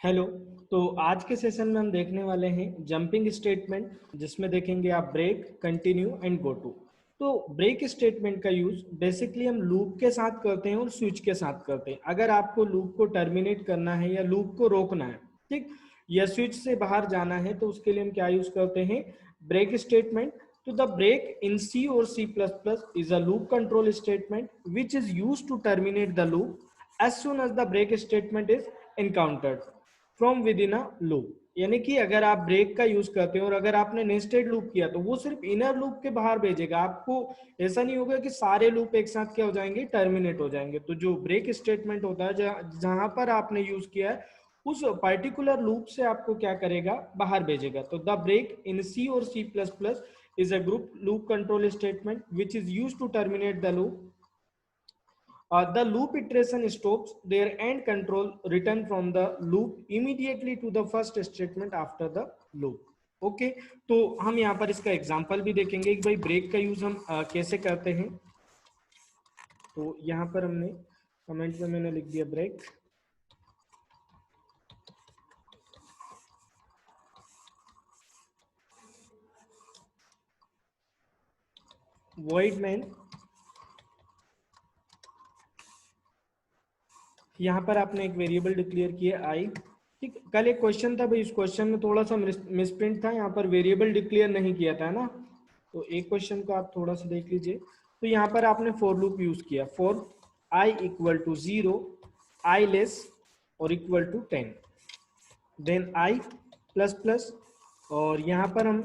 Hello. तो आज के सेशन में हम देखने वाले हैं जंपिंग स्टेटमेंट, जिसमें देखेंगे आप break, continue and goto. तो ब्रेक स्टेटमेंट का यूज बेसिकली हम लूप के साथ करते हैं और स्विच के साथ करते हैं। अगर आपको लूप को टर्मिनेट करना है या लूप को रोकना है, ठीक, या स्विच से बाहर जाना है, तो उसके लिए हम क्या यूज करते हैं? Break statement. तो द ब्रेक इन सी और C plus plus is a loop control statement which is use to terminate the loop as soon as the break statement is encountered from with in a loop. यानी कि अगर आप break का use करते हो और अगर आपने नेस्टेड लूप किया तो वो सिर्फ इनर लूप के बाहर भेजेगा आपको। ऐसा नहीं होगा कि सारे लूप एक साथ क्या हो जाएंगे, टर्मिनेट हो जाएंगे। तो जो ब्रेक स्टेटमेंट होता है, जहां पर आपने यूज किया है उस पर्टिकुलर लूप से आपको क्या करेगा, बाहर भेजेगा। तो द ब्रेक इन सी और C plus plus is a group loop control statement which is use to terminate the loop. The loop iteration stops their end control return from the loop immediately to the first statement after the loop. Okay, तो हम यहाँ पर इसका example भी देखेंगे कि भाई break का यूज हम कैसे करते हैं। तो यहाँ पर हमने कमेंट में मैंने लिख दिया ब्रेक। वॉइड मैन, यहाँ पर आपने एक वेरिएबल डिक्लेयर किया आई। ठीक, कल एक क्वेश्चन था भाई, इस क्वेश्चन में थोड़ा सा मिसप्रिंट था, यहाँ पर वेरिएबल डिक्लेयर नहीं किया था ना। तो एक क्वेश्चन को आप थोड़ा सा देख लीजिए। तो यहाँ पर आपने फॉर लूप यूज किया, for i equal to 0, i less और equal to 10, then i plus plus, और यहाँ पर हम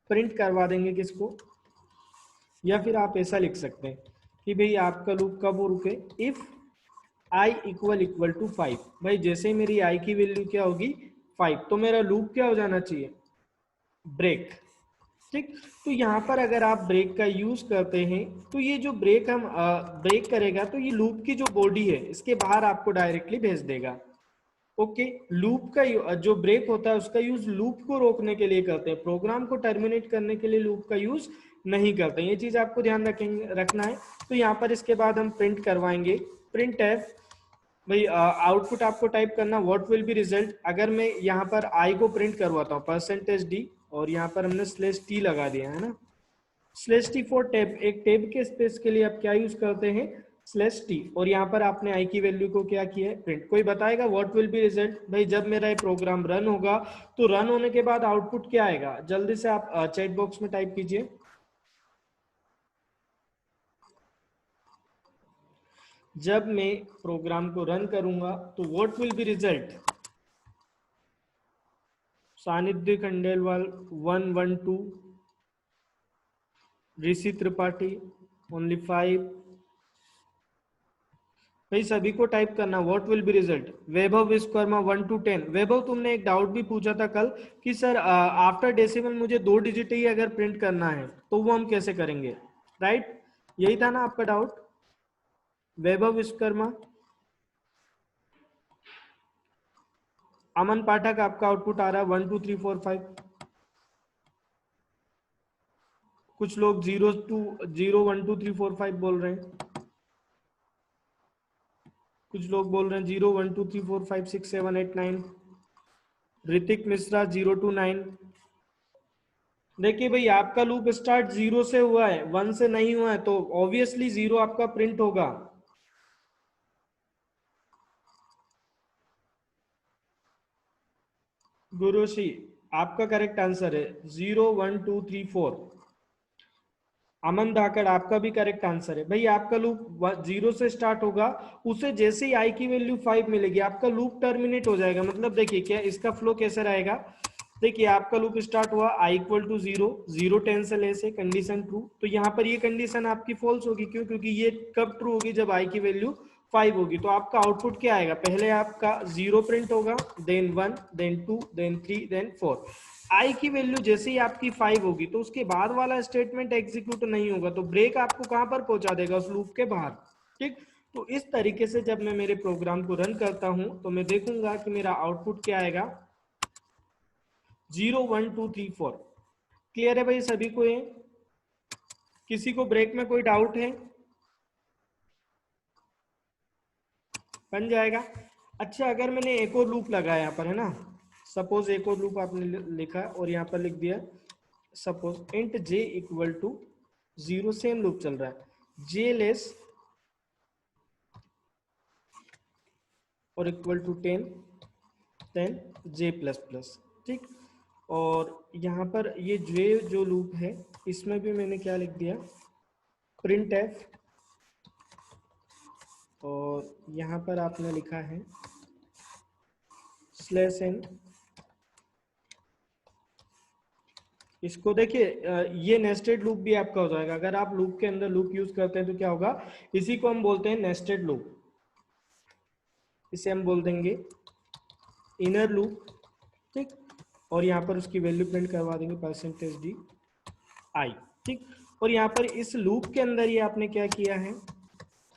प्रिंट करवा देंगे किसको, या फिर आप ऐसा लिख सकते हैं कि भाई आपका लूप कब रुके, इफ आई इक्वल टू 5। भाई जैसे ही मेरी आई की वैल्यू क्या होगी, 5, तो मेरा लूप क्या हो जाना चाहिए, ब्रेक। ठीक, तो यहाँ पर अगर आप ब्रेक का यूज करते हैं तो ये जो ब्रेक हम ब्रेक करेगा तो ये लूप की जो बॉडी है इसके बाहर आपको डायरेक्टली भेज देगा। ओके, लूप का जो ब्रेक होता है उसका यूज लूप को रोकने के लिए करते हैं, प्रोग्राम को टर्मिनेट करने के लिए लूप का यूज नहीं करते। ये चीज आपको ध्यान रखना है। तो यहाँ पर इसके बाद हम प्रिंट करवाएंगे, प्रिंट एफ। भाई आउटपुट आपको टाइप करना व्हाट विल बी रिजल्ट। अगर मैं यहाँ पर आई को प्रिंट करवाता हूँ %d, और यहाँ पर हमने /t लगा दिया है ना, /t फॉर टैब। एक टैब के स्पेस के लिए आप क्या यूज करते हैं, /t, और यहाँ पर आपने आई की वैल्यू को क्या किया है, प्रिंट। कोई बताएगा व्हाट विल बी रिजल्ट? भाई जब मेरा ये प्रोग्राम रन होगा तो रन होने के बाद आउटपुट क्या आएगा, जल्दी से आप चैट बॉक्स में टाइप कीजिए। जब मैं प्रोग्राम को रन करूंगा तो व्हाट विल बी रिजल्ट? सानिध्य खंडेलवाल 112, ऋषि त्रिपाठी ओनली 5। भाई सभी को टाइप करना what will be result. Vaibhav Vishwakarma 1 to 10। वैभव तुमने एक डाउट भी पूछा था कल कि सर आफ्टर डेसिमल मुझे 2 डिजिट ही अगर प्रिंट करना है तो वो हम कैसे करेंगे, राइट? यही था ना आपका डाउट, वैभव विश्वकर्मा। अमन पाठक, आपका आउटपुट आ रहा है 1 2 3 4 5। कुछ लोग 0 1 2 3 4 5 बोल रहे हैं, कुछ लोग बोल रहे हैं 0 1 2 3 4 5 6 7 8 9। ऋतिक मिश्रा 0 to 9। देखिए भाई आपका लूप स्टार्ट 0 से हुआ है, 1 से नहीं हुआ है, तो ऑब्वियसली 0 आपका प्रिंट होगा। गुरुशी, आपका करेक्ट आंसर है 0 1 2 3 4। अमन धाकड़, आपका भी करेक्ट आंसर है। भाई आपका लूप 0 से स्टार्ट होगा, उसे जैसे ही आई की वैल्यू 5 मिलेगी आपका लूप टर्मिनेट हो जाएगा। मतलब देखिए क्या इसका फ्लो कैसे रहेगा। देखिए आपका लूप स्टार्ट हुआ आई इक्वल टू 0, 0 10 से लेस है, कंडीशन ट्रू। तो यहाँ पर ये कंडीशन आपकी फॉल्स होगी, क्यों? क्योंकि ये कब ट्रू होगी, जब आई की वैल्यू 5 होगी। तो आपका आउटपुट क्या आएगा, पहले आपका 0 प्रिंट होगा, देन 1, देन 2, देन 3, देन 4। आई की वैल्यू जैसे ही आपकी 5 होगी तो उसके बाद वाला स्टेटमेंट एग्जीक्यूट नहीं होगा, तो ब्रेक आपको कहां पर पहुंचा देगा, उस लूप के बाहर। ठीक, तो इस तरीके से जब मैं मेरे प्रोग्राम को रन करता हूं तो मैं देखूंगा कि मेरा आउटपुट क्या आएगा, 0 1 2 3 4। क्लियर है भाई सभी को? ये किसी को ब्रेक में कोई डाउट है? बन जाएगा। अच्छा, अगर मैंने एक और लूप लगाया यहाँ पर, है ना, सपोज एक और लूप आपने लिखा और यहाँ पर लिख दिया suppose int j equal to 0, same loop चल रहा है, जे लेस और equal to 10 10 j plus plus, ठीक। और यहाँ पर ये जे जो लूप है इसमें भी मैंने क्या लिख दिया, प्रिंट एफ, और यहाँ पर आपने लिखा है स्लैश एन। इसको देखिए, ये नेस्टेड लूप भी आपका हो जाएगा। अगर आप लूप के अंदर लूप यूज करते हैं तो क्या होगा, इसी को हम बोलते हैं नेस्टेड लूप। इसे हम बोल देंगे इनर लूप, ठीक। और यहाँ पर उसकी वैल्यू प्रिंट करवा देंगे %d आई, ठीक। और यहाँ पर इस लूप के अंदर ये आपने क्या किया है,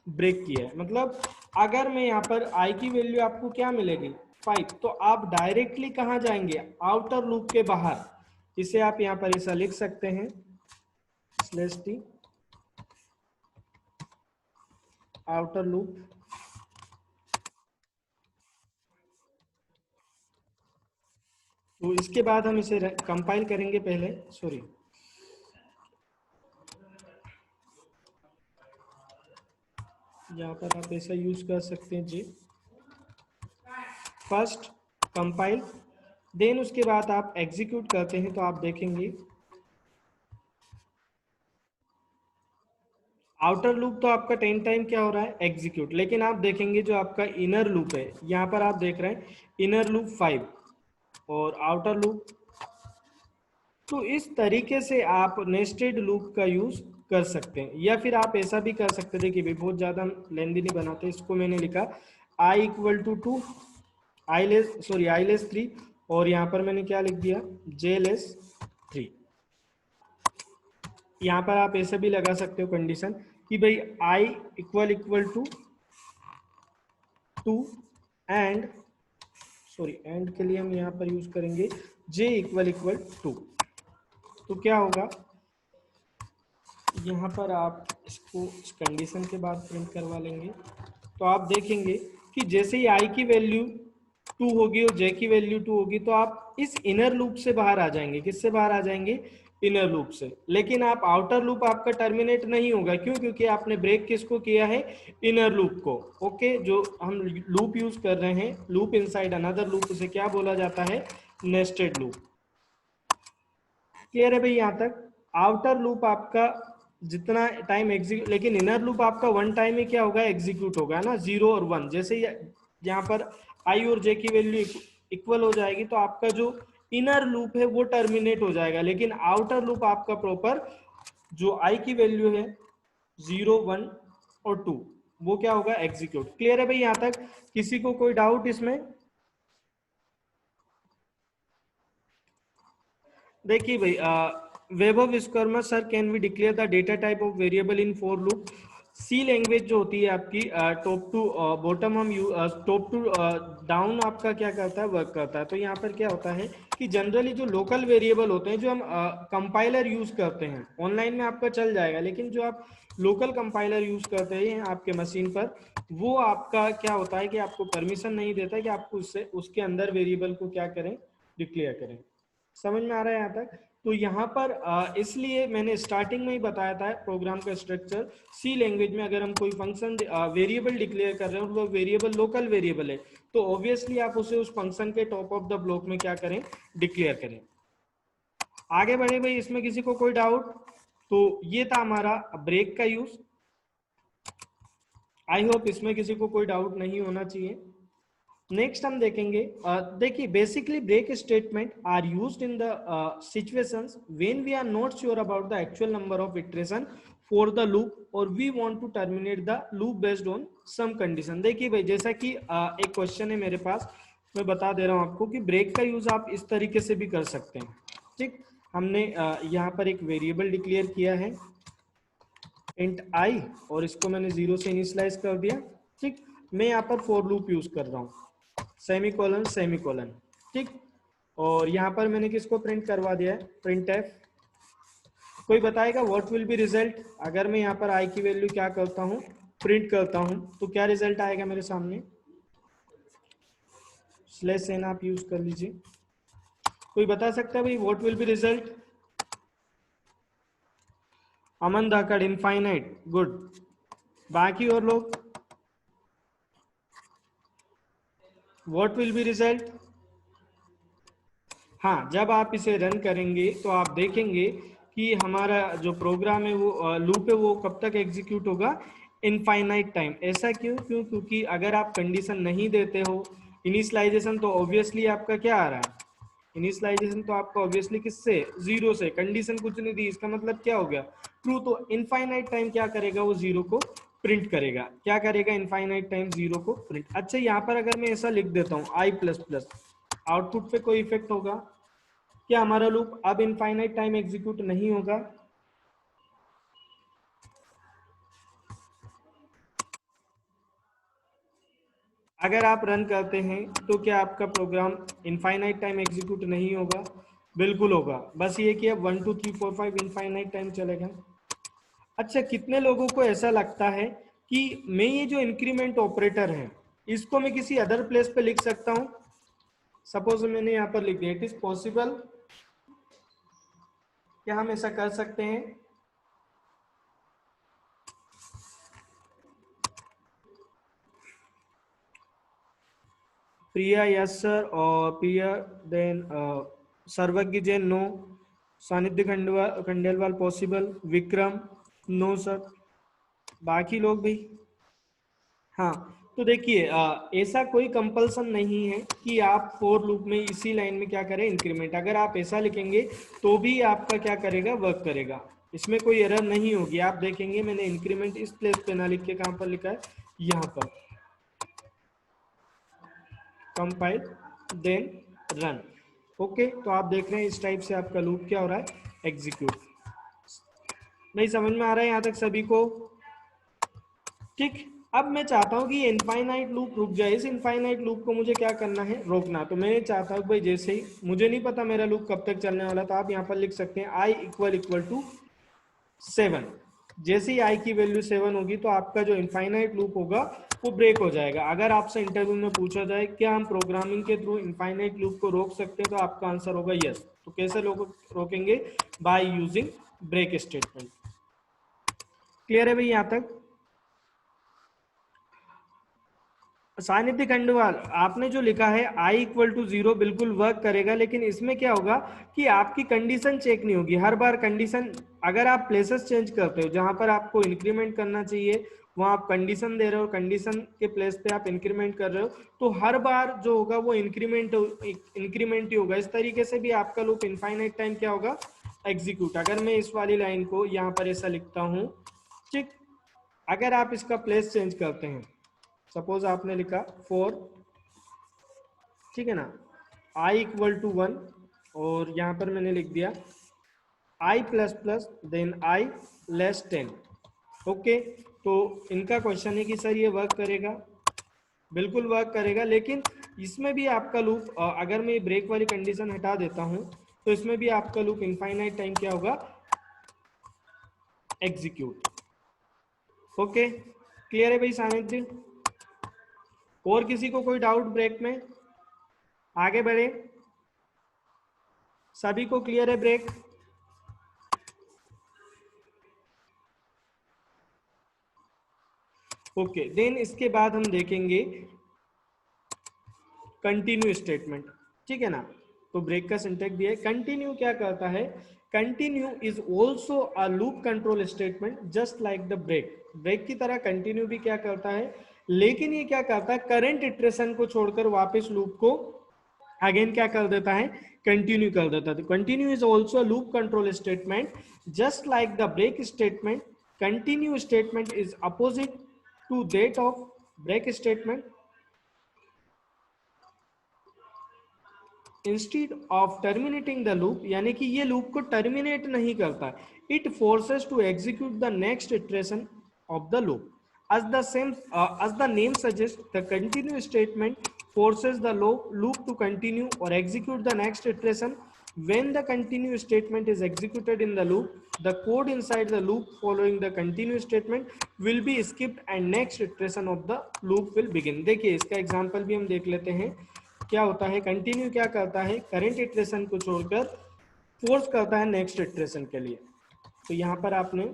ब्रेक किया है। मतलब अगर मैं यहाँ पर आई की वैल्यू आपको क्या मिलेगी 5, तो आप डायरेक्टली कहाँ जाएंगे, आउटर लूप के बाहर। इसे आप यहाँ पर ऐसा लिख सकते हैं /t आउटर लूप। तो इसके बाद हम इसे कंपाइल करेंगे पहले, सॉरी, यहाँ पर आप ऐसा यूज कर सकते हैं जी, फर्स्ट कंपाइल, देन उसके बाद आप एग्जीक्यूट करते हैं तो आप देखेंगे आउटर लूप तो आपका 10 टाइम क्या हो रहा है, एग्जीक्यूट। लेकिन आप देखेंगे जो आपका इनर लूप है, यहाँ पर आप देख रहे हैं इनर लूप 5 और आउटर लूप। तो इस तरीके से आप नेस्टेड लूप का यूज कर सकते हैं, या फिर आप ऐसा भी कर सकते हैं। देखिए भाई, बहुत ज्यादा लेंदी नहीं बनाते, इसको मैंने लिखा आई इक्वल टू 2, आई लेस 3, और यहाँ पर मैंने क्या लिख दिया, जे लेस 3। यहाँ पर आप ऐसे भी लगा सकते हो कंडीशन कि भाई i equal to 2 and, sorry and के लिए हम यहाँ पर यूज करेंगे जे इक्वल 2। तो क्या होगा, यहाँ पर आप इसको इस कंडीशन के बाद प्रिंट करवा लेंगे। तो आप देखेंगे कि जैसे ही आई की वैल्यू 2 होगी और जे की वैल्यू 2 होगी तो आप इस इनर लूप से बाहर आ जाएंगे। किससे बाहर आ जाएंगे, इनर लूप से। लेकिन आप आउटर लूप आपका टर्मिनेट नहीं होगा, क्यों, क्योंकि आपने ब्रेक किसको किया है, इनर लूप को। ओके, जो हम लूप यूज कर रहे हैं, लूप इनसाइड अनदर लूप, उसे क्या बोला जाता है, नेस्टेड लूप। क्लियर है भाई यहाँ तक। आउटर लूप आपका जितना टाइम एग्जीक्यूट, लेकिन इनर लूप आपका वन टाइम में क्या होगा, एग्जीक्यूट होगा ना, 0 और 1। जैसे यहाँ पर आई और जे की वैल्यू इक्वल हो जाएगी तो आपका जो इनर लूप है वो टर्मिनेट हो जाएगा। लेकिन आउटर लूप आपका प्रॉपर जो आई की वैल्यू है 0, 1 और 2, वो क्या होगा, एग्जीक्यूट। क्लियर है भाई यहाँ तक, किसी को कोई डाउट इसमें। देखिए भाई, Vaibhav Vishwakarma sir, can we declare the data type of variable in for loop. C language जो होती है आपकी, टॉप टू बॉटम, हम टॉप टू डाउन आपका क्या करता है, वर्क करता है। तो यहाँ पर क्या होता है कि जनरली जो लोकल वेरिएबल होते हैं, जो हम कंपाइलर यूज करते हैं, ऑनलाइन में आपका चल जाएगा, लेकिन जो आप लोकल कंपाइलर यूज करते हैं आपके मशीन पर, वो आपका क्या होता है कि आपको परमिशन नहीं देता है कि आपको उससे उसके अंदर वेरिएबल को क्या करें, डिक्लेयर करें। समझ में आ रहा है यहाँ तक। तो यहाँ पर इसलिए मैंने स्टार्टिंग में ही बताया था प्रोग्राम का स्ट्रक्चर। सी लैंग्वेज में अगर हम कोई फंक्शन वेरिएबल डिक्लेयर कर रहे हैं और वो वेरिएबल लोकल वेरिएबल है, तो ऑब्वियसली आप उसे उस फंक्शन के टॉप ऑफ द ब्लॉक में क्या करें, डिक्लेयर करें। आगे बढ़े भाई, इसमें किसी को कोई डाउट। तो ये था हमारा ब्रेक का यूज। आई होप इसमें किसी को कोई डाउट नहीं होना चाहिए। नेक्स्ट हम देखेंगे, देखिए basically break statement are used in the situations when we are not sure about the actual number of iteration for the loop और we want to terminate the loop based on some condition. देखिए भाई, जैसा कि एक question है मेरे पास, मैं बता दे रहा हूं आपको कि ब्रेक का यूज आप इस तरीके से भी कर सकते हैं। ठीक, हमने यहाँ पर एक वेरिएबल डिक्लेयर किया है इंट आई, और इसको मैंने 0 से इनिशियलाइज कर दिया। ठीक, मैं यहाँ पर फॉर लूप यूज कर रहा हूँ, सेमीकोलन सेमीकोलन। ठीक, और यहाँ पर मैंने किसको प्रिंट करवा दिया है, प्रिंट एफ। कोई बताएगा व्हाट विल बी रिजल्ट, अगर मैं यहाँ पर आई की वैल्यू क्या करता हूँ, प्रिंट करता हूँ, तो क्या रिजल्ट आएगा मेरे सामने। स्लैश एन आप यूज कर लीजिए। कोई बता सकता है भाई what will be result? Aman Dhakad infinite, good. बाकी और लोग व्हाट विल बी रिजल्ट? हाँ, जब आप इसे रन करेंगे तो आप देखेंगे कि हमारा जो प्रोग्राम है वो लूप है वो कब तक एग्जीक्यूट होगा? Infinite time. ऐसा क्यों? क्योंकि अगर आप कंडीशन नहीं देते हो इनिशियलाइजेशन, तो ऑब्वियसली आपका क्या आ रहा है? इनिशियलाइजेशन तो आपका ऑब्वियसली किससे? जीरो से। कंडीशन कुछ नहीं दी, इसका मतलब क्या हो गया? ट्रू। तो इनफाइनाइट टाइम क्या करेगा? वो जीरो को प्रिंट करेगा। क्या करेगा? इनफाइनाइट टाइम जीरो को प्रिंट। अच्छा, यहाँ पर अगर मैं ऐसा लिख देता हूँ आई प्लस प्लस, आउटपुट पे कोई इफेक्ट होगा क्या? हमारा लूप अब इनफाइनाइट टाइम एग्जीक्यूट नहीं होगा? अगर आप रन करते हैं तो क्या आपका प्रोग्राम इनफाइनाइट टाइम एग्जीक्यूट नहीं होगा? बिल्कुल होगा। बस ये कि अब 1 2 3 4 5 इनफाइनाइट टाइम चलेगा। अच्छा, कितने लोगों को ऐसा लगता है कि मैं ये जो इंक्रीमेंट ऑपरेटर है इसको मैं किसी अदर प्लेस पे लिख सकता हूं? सपोज मैंने यहां पर लिख दिया, इट इज पॉसिबल, क्या हम ऐसा कर सकते हैं? प्रिया यस सर, और प्रिया देन सर्वज्ञ Jain no, Sanidhya Khandelwal possible, Vikram no sir. बाकी लोग भी? हाँ, तो देखिए ऐसा कोई कंपल्सन नहीं है कि आप फॉर लूप में इसी लाइन में क्या करें? इंक्रीमेंट। अगर आप ऐसा लिखेंगे तो भी आपका क्या करेगा? वर्क करेगा। इसमें कोई एरर नहीं होगी। आप देखेंगे मैंने इंक्रीमेंट इस प्लेस पे ना लिख के कहां पर लिखा है? यहाँ पर, कंपाइल देन रन। ओके, तो आप देख रहे हैं इस टाइप से आपका लूप क्या हो रहा है? एग्जीक्यूट। नहीं समझ में आ रहा है यहाँ तक सभी को? ठीक। अब मैं चाहता हूं कि ये इनफाइनाइट लूप रुक जाए। इस इनफाइनाइट लूप को मुझे क्या करना है? रोकना। तो मैं चाहता हूं भाई, जैसे ही मुझे नहीं पता मेरा लूप कब तक चलने वाला, तो आप यहाँ पर लिख सकते हैं आई इक्वल टू 7। जैसे ही आई की वैल्यू 7 होगी तो आपका जो इनफाइनाइट लूप होगा वो ब्रेक हो जाएगा। अगर आपसे इंटरव्यू में पूछा जाए क्या हम प्रोग्रामिंग के थ्रू इनफाइनाइट लूप को रोक सकते हैं, तो आपका आंसर होगा यस। तो कैसे लोग रोकेंगे? By using break statement. Clear है भाई यहाँ तक? सानिध्य खंडवाल, आपने जो लिखा है i इक्वल टू 0 बिल्कुल वर्क करेगा, लेकिन इसमें क्या होगा कि आपकी कंडीशन चेक नहीं होगी। हर बार कंडीशन, अगर आप प्लेसेस चेंज करते हो जहां पर आपको इंक्रीमेंट करना चाहिए वहां आप कंडीशन दे रहे हो, कंडीशन के प्लेस पे आप इंक्रीमेंट कर रहे हो, तो हर बार जो होगा वो इंक्रीमेंट ही होगा। इस तरीके से भी आपका लूप इनफाइनाइट टाइम क्या होगा? एग्जीक्यूट। अगर मैं इस वाली लाइन को यहाँ पर ऐसा लिखता हूँ, ठीक, अगर आप इसका प्लेस चेंज करते हैं, सपोज आपने लिखा 4, ठीक है ना, i इक्वल टू 1, और यहां पर मैंने लिख दिया i plus plus then i less 10। Okay, तो इनका क्वेश्चन है कि सर ये वर्क करेगा? बिल्कुल वर्क करेगा, लेकिन इसमें भी आपका लूप, अगर मैं ब्रेक वाली कंडीशन हटा देता हूं तो इसमें भी आपका लूप इनफाइनाइट टाइम क्या होगा? एग्जीक्यूट। ओके, क्लियर है भाई सानिध्य? और किसी को कोई डाउट ब्रेक में? आगे बढ़े, सभी को क्लियर है ब्रेक? ओके, देन इसके बाद हम देखेंगे कंटिन्यू स्टेटमेंट, ठीक है ना। तो ब्रेक का सिंटैक्स भी है। कंटिन्यू क्या करता है? Continue is also a loop control statement just like the break. Break की तरह कंटिन्यू भी क्या करता है, लेकिन ये क्या करता है? करंट इटरेशन को छोड़कर वापस लूप को अगेन क्या कर देता है? कंटिन्यू कर देता है। तो continue is also loop control statement just like the break statement. Continue statement is opposite to that of break statement. Instead of terminating the loop, यानी कि ये लूप को टर्मिनेट नहीं करता, it forces to execute the next iteration of the loop. as the name suggests, the continue statement forces the loop to continue or execute the next iteration. When the continue statement is executed in the loop, the code inside the loop following the continue statement will be skipped and next iteration of the loop will begin. देखिए इसका example भी हम देख लेते हैं। क्या होता है, कंटिन्यू क्या करता है, करंट इटरेशन को छोड़कर फोर्स करता है नेक्स्ट इटरेशन के लिए। तो यहां पर आपने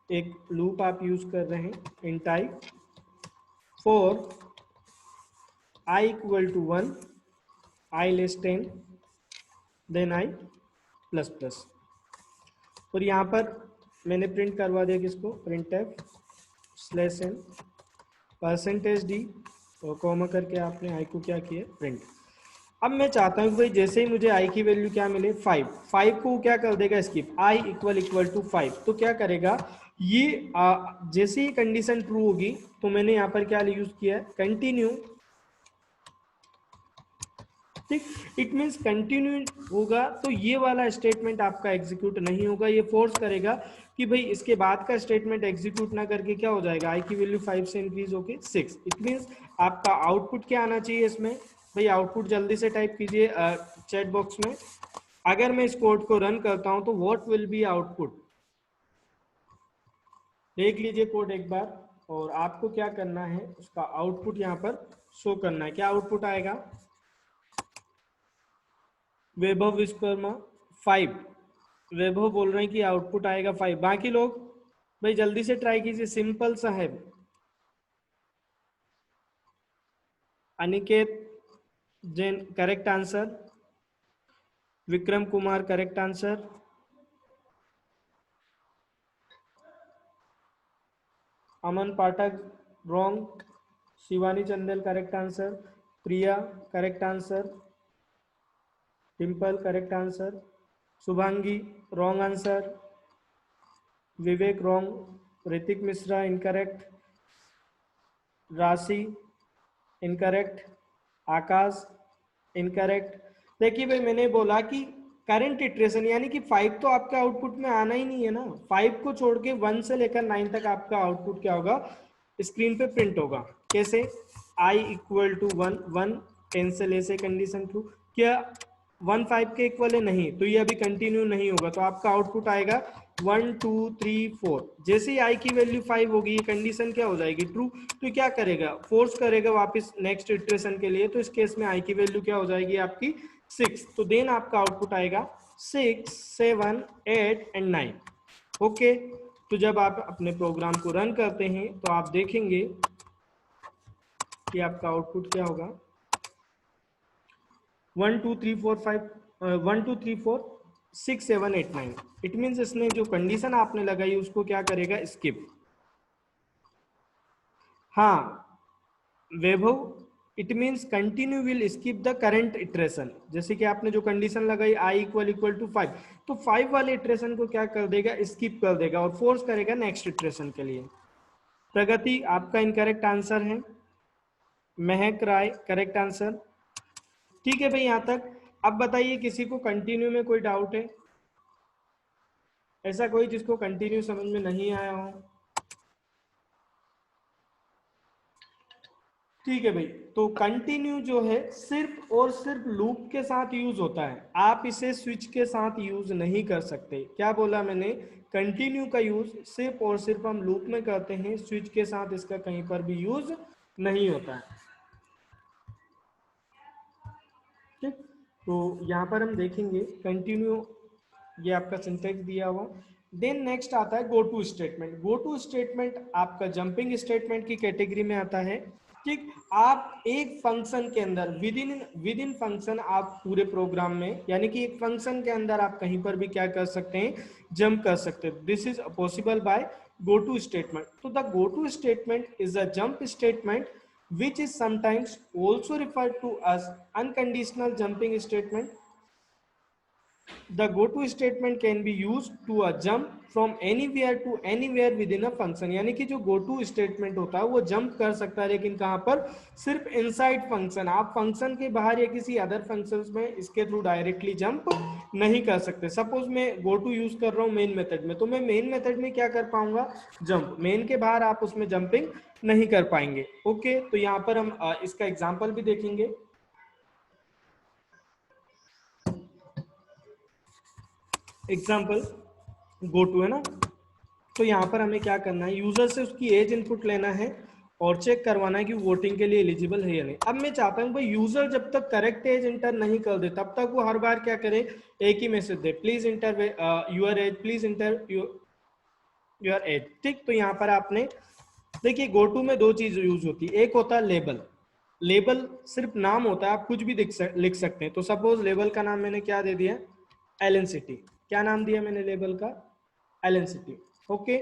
एक लूप आप यूज कर रहे हैं इन type for i equal to 1, i less 10, then i plus plus. और यहाँ पर मैंने प्रिंट करवा दिया किसको, print F slash N percentage D और कॉमा करके आपने आई को क्या किया, प्रिंट। अब मैं चाहता हूँ कि भाई जैसे ही मुझे आई की वैल्यू क्या मिले 5, 5 को क्या कर देगा स्किप, आई इक्वल टू 5। तो क्या करेगा ये जैसे ही कंडीशन ट्रू होगी तो मैंने यहाँ पर क्या यूज किया है, कंटिन्यू। ठीक, इट मीन्स कंटिन्यू होगा तो ये वाला स्टेटमेंट आपका एग्जीक्यूट नहीं होगा, ये फोर्स करेगा कि भाई इसके बाद का स्टेटमेंट एग्जीक्यूट ना करके क्या हो जाएगा, आई की वैल्यू 5 से इंक्रीज होके 6। इट मीन्स आपका आउटपुट क्या आना चाहिए इसमें, भाई आउटपुट जल्दी से टाइप कीजिए चैट बॉक्स में। अगर मैं इस कोड को रन करता हूं तो व्हाट विल बी आउटपुट, देख लीजिए कोड एक बार, और आपको क्या करना है उसका आउटपुट यहाँ पर शो करना है। क्या आउटपुट आएगा, वैभव विश्वकर्मा 5, वैभव बोल रहे हैं कि आउटपुट आएगा 5। बाकी लोग भाई जल्दी से ट्राई कीजिए, सिंपल सा है। Aniket Jain correct answer, Vikram Kumar correct answer, Aman Pathak wrong, Shivani Chandel correct answer, Priya correct answer, Dimple correct answer, Shubhangi wrong answer, Vivek wrong, Hrithik Mishra incorrect, Rashi incorrect, Akash incorrect. देखिए भाई मैंने बोला कि करंट इटरेशन यानी कि 5 तो आपका आउटपुट में आना ही नहीं है ना, 5 को छोड़ के 1 से लेकर 9 तक आपका आउटपुट क्या होगा, स्क्रीन पे प्रिंट होगा। कैसे, i इक्वल टू 1, 1 10 से ले से कंडीशन ट्रू, क्या 1 5 के इक्वल है, नहीं, तो ये अभी कंटिन्यू नहीं होगा, तो आपका आउटपुट आएगा 1 2 3 4। जैसे ही i की वैल्यू 5 होगी ये कंडीशन क्या हो जाएगी, ट्रू। तो क्या करेगा, फोर्स करेगा वापस नेक्स्ट इटरेशन के लिए, तो इस केस में i की वैल्यू क्या हो जाएगी आपकी 6। तो देन आपका आउटपुट आएगा 6 7 8 एंड 9। ओके, तो जब आप अपने प्रोग्राम को रन करते हैं तो आप देखेंगे कि आपका आउटपुट क्या होगा, 1 2 3 4 5 1 2 3 4 6 7 8 9। इट मीन्स इसने जो कंडीशन आपने लगाई उसको क्या करेगा, स्किप। हाँ Vaibhav, it means continue will skip the current iteration. जैसे कि आपने जो कंडीशन लगाई i इक्वल टू 5, तो 5 वाले इटरेशन को क्या कर देगा, स्किप कर देगा और फोर्स करेगा नेक्स्ट इटरेशन के लिए। प्रगति आपका इनकरेक्ट आंसर है, महक राय करेक्ट आंसर। ठीक है भाई यहां तक। अब बताइए किसी को कंटिन्यू में कोई डाउट है, ऐसा कोई जिसको कंटिन्यू समझ में नहीं आया हो। ठीक है भाई, तो कंटिन्यू जो है सिर्फ और सिर्फ लूप के साथ यूज होता है, आप इसे स्विच के साथ यूज नहीं कर सकते। क्या बोला मैंने, कंटिन्यू का यूज सिर्फ और सिर्फ हम लूप में करते हैं, स्विच के साथ इसका कहीं पर भी यूज नहीं होता है। ठीक, तो यहाँ पर हम देखेंगे कंटिन्यू, ये आपका सिंटेक्स दिया हुआ। देन नेक्स्ट आता है go to statement. Go to statement आपका जंपिंग स्टेटमेंट की कैटेगरी में आता है। ठीक, आप एक फंक्शन के अंदर विद इन फंक्शन आप पूरे प्रोग्राम में, यानी कि एक फंक्शन के अंदर आप कहीं पर भी क्या कर सकते हैं, जंप कर सकते हैं। This is possible by go to statement. तो the go to statement is a jump statement which is sometimes also referred to as unconditional jumping statement. The go-to statement can be used to a jump from anywhere to anywhere within a function। यानी कि जो go-to statement होता है वो jump कर सकता है, लेकिन कहाँ पर, सिर्फ inside function। आप फंक्शन के बाहर या किसी अदर फंक्शंस में इसके थ्रू डायरेक्टली जंप नहीं कर सकते। सपोज मैं go to यूज कर रहा हूँ मेन मेथड में, तो मैं मेन मेथड में क्या कर पाऊंगा, जंप। मेन के बाहर आप उसमें जंपिंग नहीं कर पाएंगे। ओके, तो यहाँ पर हम इसका एग्जाम्पल भी देखेंगे। एग्जाम्पल गो टू है ना, तो यहाँ पर हमें क्या करना है, यूजर से उसकी एज इनपुट लेना है और चेक करवाना है कि वोटिंग के लिए एलिजिबल है या नहीं। अब मैं चाहता हूँ भाई यूजर जब तक करेक्ट एज इंटर नहीं कर दे तब तक वो हर बार क्या करे, एक ही मैसेज दे, please enter your age, please enter your age. ठीक, तो यहाँ पर आपने देखिए गो टू में दो चीज यूज होती है, एक होता है लेबल। लेबल सिर्फ नाम होता है, आप कुछ भी लिख सकते हैं। तो सपोज लेबल का नाम मैंने क्या दे दिया, एलन सिटी। क्या नाम दिया मैंने लेबल का, एलन सिटी। ओके,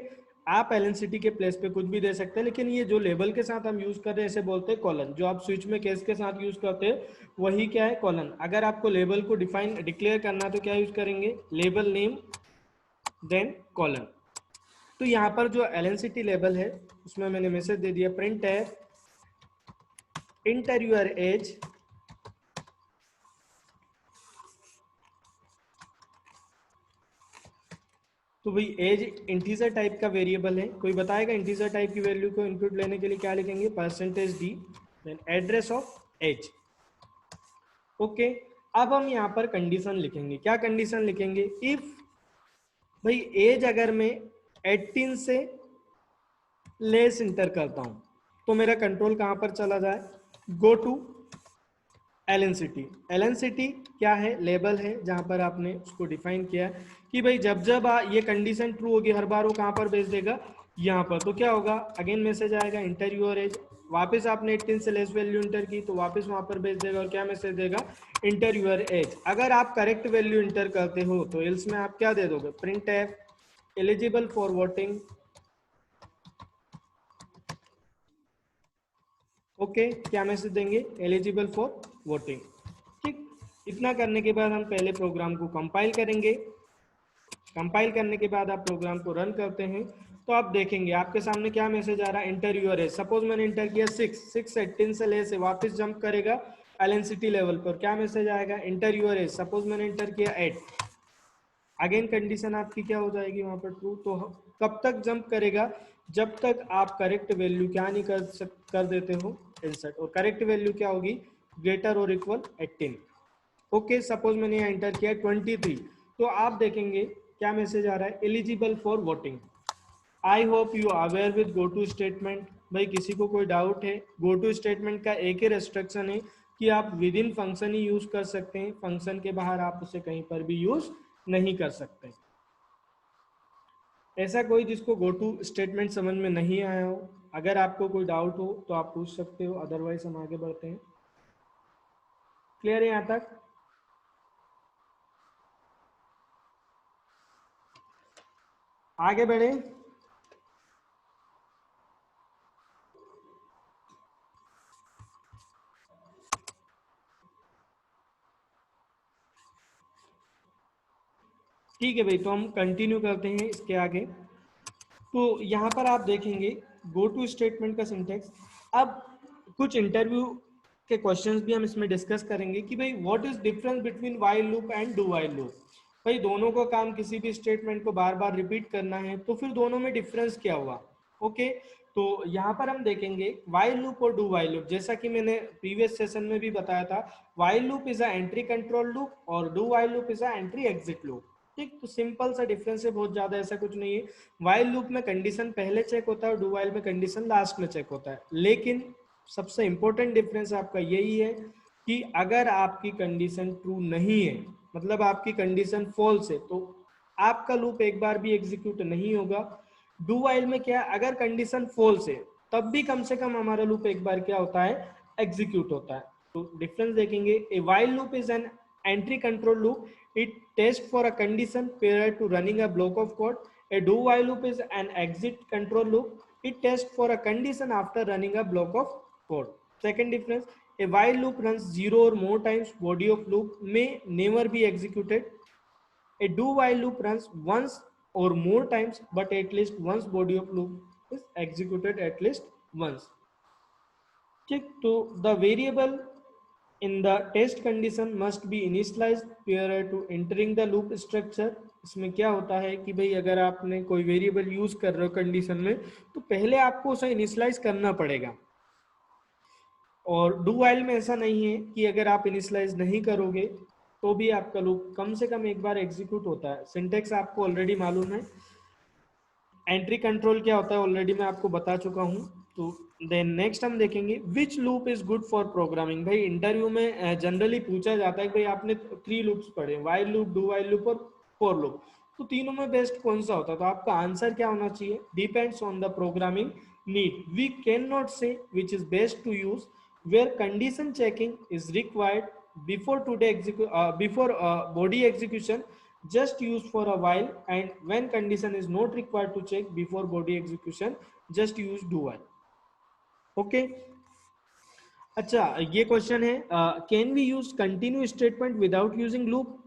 आप एलन सिटी के प्लेस पे कुछ भी दे सकते हैं, लेकिन ये जो लेबल के साथ हम यूज कर रहे हैं इसे बोलते हैं कॉलन। जो आप स्विच में केस के साथ यूज करते हैं वही क्या है, कॉलन। अगर आपको लेबल को डिक्लेयर करना है तो क्या यूज करेंगे, लेबल नेम देन कॉलन। तो यहाँ पर जो एलएनसीटी लेबल है उसमें मैंने मैसेज दे दिया, प्रिंट है इंटर यूर एज तो भाई एज इंटीजर टाइप का वेरिएबल है। कोई बताएगा इंटीजर टाइप की वैल्यू को इनपुट लेने के लिए क्या लिखेंगे, percentage D then address of age. Okay, अब हम यहाँ पर कंडीशन लिखेंगे। क्या कंडीशन लिखेंगे, इफ भाई एज अगर मैं 18 से लेस इंटर करता हूं तो मेरा कंट्रोल कहां पर चला जाए, गो टू एलएनसीटी। एलएनसीटी क्या है, लेबल है जहां पर आपने उसको डिफाइन किया है कि भाई जब जब ये कंडीशन ट्रू होगी हर बार वो कहां पर भेज देगा, यहाँ पर। तो क्या होगा, अगेन मैसेज आएगा इंटर यूर एज, वापस आपने 18 से लेस वैल्यू इंटर की तो वापस वहां पर भेज देगा और क्या मैसेज देगा, इंटर यूर एज। अगर आप करेक्ट वैल्यू इंटर करते हो तो एल्स में आप क्या दे दोगे, print F eligible for voting. Okay, क्या मैसेज देंगे, एलिजिबल फॉर वोटिंग। ठीक, इतना करने के बाद हम पहले प्रोग्राम को कंपाइल करेंगे। कंपाइल करने के बाद आप प्रोग्राम को रन करते हैं तो आप देखेंगे आपके सामने क्या मैसेज आ रहा है, इंटर यूर एज। सपोज मैंने इंटर किया 6 18 से ले से वापस जंप करेगा एलएनसीटी लेवल पर, क्या मैसेज आएगा, इंटर यूर एज। सपोज मैंने इंटर किया 8, अगेन कंडीशन आपकी क्या हो जाएगी वहां पर, ट्रू। तो कब तक जंप करेगा, जब तक आप करेक्ट वैल्यू क्या नहीं कर देते हो, इंसर्ट। और करेक्ट वैल्यू क्या होगी, ग्रेटर और इक्वल 18। ओके, सपोज मैंने यहाँ इंटर किया 23 तो आप देखेंगे क्या मैसेज आ रहा है, eligible for voting. I hope you aware with go to statement. भाई किसी को कोई डाउट है, गो टू स्टेटमेंट का एक ही रेस्ट्रिक्शन है कि आप with in function he use कर सकते हैं, फंक्शन के बाहर आप उसे कहीं पर भी यूज नहीं कर सकते। ऐसा कोई जिसको गो टू स्टेटमेंट समझ में नहीं आया हो, अगर आपको कोई डाउट हो तो आप पूछ सकते हो, अदरवाइज हम आगे बढ़ते हैं। क्लियर है यहाँ तक, आगे बढ़े। ठीक है भाई, तो हम कंटिन्यू करते हैं इसके आगे। तो यहाँ पर आप देखेंगे गो टू स्टेटमेंट का सिंटेक्स। अब कुछ इंटरव्यू के क्वेश्चंस भी हम इसमें डिस्कस करेंगे कि भाई what is difference between while loop and do while loop. भाई दोनों का काम किसी भी स्टेटमेंट को बार बार रिपीट करना है तो फिर दोनों में डिफरेंस क्या हुआ। ओके, तो यहाँ पर हम देखेंगे व्हाइल लूप और डू व्हाइल लूप। जैसा कि मैंने प्रीवियस सेशन में भी बताया था, while loop is a entry control loop और do while loop is a entry exit loop. ठीक, तो सिंपल सा डिफरेंस है, बहुत ज्यादा ऐसा कुछ नहीं है। व्हाइल लूप में कंडीशन पहले चेक होता है और डू व्हाइल में कंडीशन लास्ट में चेक होता है। लेकिन सबसे इंपॉर्टेंट डिफरेंस आपका यही है कि अगर आपकी कंडीशन ट्रू नहीं है, मतलब आपकी कंडीशन फॉल्स है, तो आपका लूप एक बार भी एग्जीक्यूट नहीं होगा। डू व्हाइल में क्या, अगर कंडीशन फॉल्स है तब भी कम से कम हमारा लूप एक बार क्या होता है, एग्जीक्यूट होता है। तो डिफरेंस देखेंगे, a while loop is an entry control loop. It tests for a condition prior to running a block of code. A do while loop is an exit control loop. It tests for a condition after running a block of code. Second difference, a while loop runs 0 or more times. Body of loop may never be executed. A do while loop runs once or more times, but at least once body of loop is executed at least once. ठीक, तो the variable in the test condition must be initialized prior to entering the loop structure. इसमें क्या होता है कि भाई अगर आपने कोई वेरिएबल यूज कर रहे हो कंडीशन में तो पहले आपको उसे इनिशियलाइज करना पड़ेगा। और डू व्हाइल में ऐसा नहीं है कि अगर आप इनिशियलाइज नहीं करोगे तो भी आपका लूप कम से कम एक बार एग्जीक्यूट होता है। सिंटेक्स आपको ऑलरेडी मालूम है, एंट्री कंट्रोल क्या होता है ऑलरेडी मैं आपको बता चुका हूँ। तो देन नेक्स्ट हम देखेंगे which loop is good for programming. भाई इंटरव्यू में जनरली पूछा जाता है कि भाई आपने 3 लूप्स पढ़े, while loop, do while loop और फॉर लूप, तो तीनों में बेस्ट कौन सा होता है? तो आपका आंसर क्या होना चाहिए? Depends on the programming need, we can not say which is best to use, where condition checking is required before body execution, just use for a while, and when condition is not required to check before body execution, just use do while. Okay अच्छा, ये question है can we use continue statement without using loop?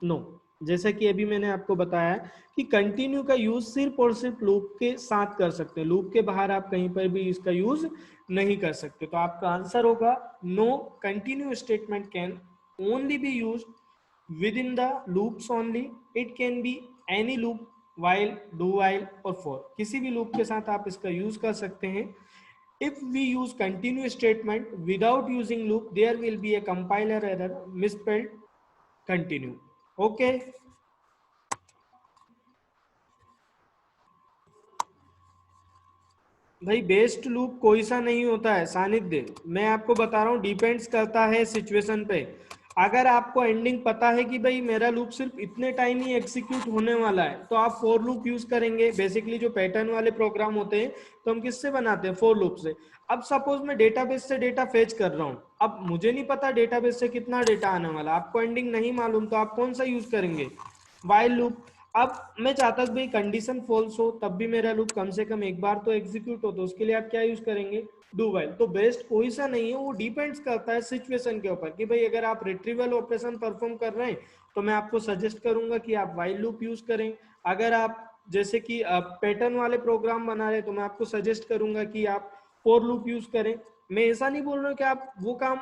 No, जैसा कि अभी मैंने आपको बताया कि कंटिन्यू का यूज सिर्फ और सिर्फ लूप के साथ कर सकते हैं, लूप के बाहर आप कहीं पर भी इसका यूज नहीं कर सकते। तो आपका आंसर होगा no, continue statement can only be use with in the loops only, it can be any loop, while, do while और for, किसी भी लूप के साथ आप इसका यूज कर सकते हैं। If we use continuous statement without using loop, there will be a compiler error, misspelled continue. Okay. भाई बेस्ट लूप कोई सा नहीं होता है सानिध्य, मैं आपको बता रहा हूँ, डिपेंड्स करता है सिचुएशन पे। अगर आपको एंडिंग पता है कि भाई मेरा लूप सिर्फ इतने टाइम ही एग्जीक्यूट होने वाला है, तो आप फॉर लूप यूज करेंगे। बेसिकली जो पैटर्न वाले प्रोग्राम होते हैं तो हम किससे बनाते हैं? फॉर लूप से। अब सपोज मैं डेटाबेस से डेटा फेच कर रहा हूँ, अब मुझे नहीं पता डेटाबेस से कितना डेटा आने वाला, आपको एंडिंग नहीं मालूम, तो आप कौन सा यूज करेंगे? While loop. अब मैं चाहता हूं भाई कंडीशन फॉल्स हो तब भी मेरा लूप कम से कम एक बार तो एग्जीक्यूट हो, तो उसके लिए आप क्या यूज करेंगे? Do while. तो बेस्ट कोई सा नहीं है, वो डिपेंड्स करता है सिचुएशन के ऊपर कि भाई अगर आप रिट्रीवल ऑपरेशन परफॉर्म कर रहे हैं तो मैं आपको सजेस्ट करूंगा कि आप व्हाइल लूप यूज करें। अगर आप जैसे कि पैटर्न वाले प्रोग्राम बना रहे तो मैं आपको सजेस्ट करूंगा कि आप फॉर लूप यूज करें। मैं ऐसा नहीं बोल रहा हूँ कि आप वो काम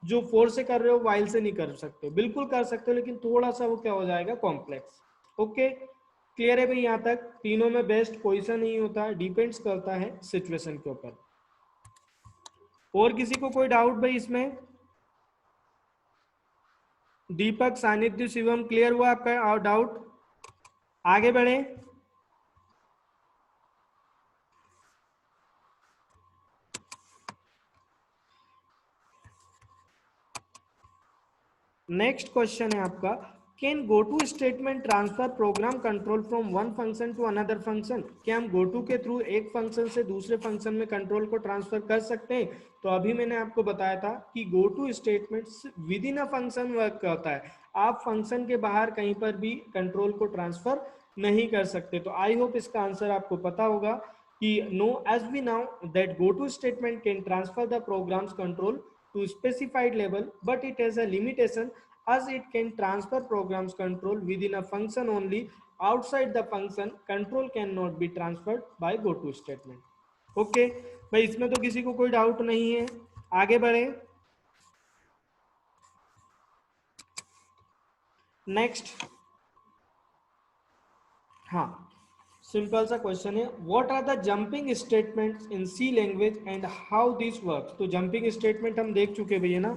जो फोर से कर रहे हो व्हाइल से नहीं कर सकते, बिल्कुल कर सकते हो, लेकिन थोड़ा सा वो क्या हो जाएगा? कॉम्प्लेक्स। ओके, क्लियर है भाई? यहां तक तीनों में बेस्ट कोई सा नहीं होता है, डिपेंड्स करता है सिचुएशन के ऊपर। और किसी को कोई डाउट भाई इसमें? दीपक, सानिध्य, शिवम, क्लियर हुआ आपका और डाउट? आगे बढ़े। नेक्स्ट क्वेश्चन है आपका, can go to statement transfer program control from one function to another function? क्या हम गो टू के थ्रू एक फंक्शन से दूसरे फंक्शन में कंट्रोल को ट्रांसफर कर सकते हैं? तो अभी मैंने आपको बताया था कि go to statement with in a function work करता है, आप फंक्शन के बाहर कहीं पर भी कंट्रोल को ट्रांसफर नहीं कर सकते। तो आई होप इसका आंसर आपको पता होगा कि no, as we now that go to statement can transfer the programs control to specified level, but it has a limitation as it can transfer programs control within a function only. Outside the function, control cannot be transferred by go to statement. Okay भाई, इसमें तो किसी को कोई doubt नहीं है, आगे बढ़े। नेक्स्ट, हाँ, सिंपल सा क्वेश्चन है, what are the jumping statements in C language and how this works? तो जंपिंग स्टेटमेंट हम देख चुके भैया ना,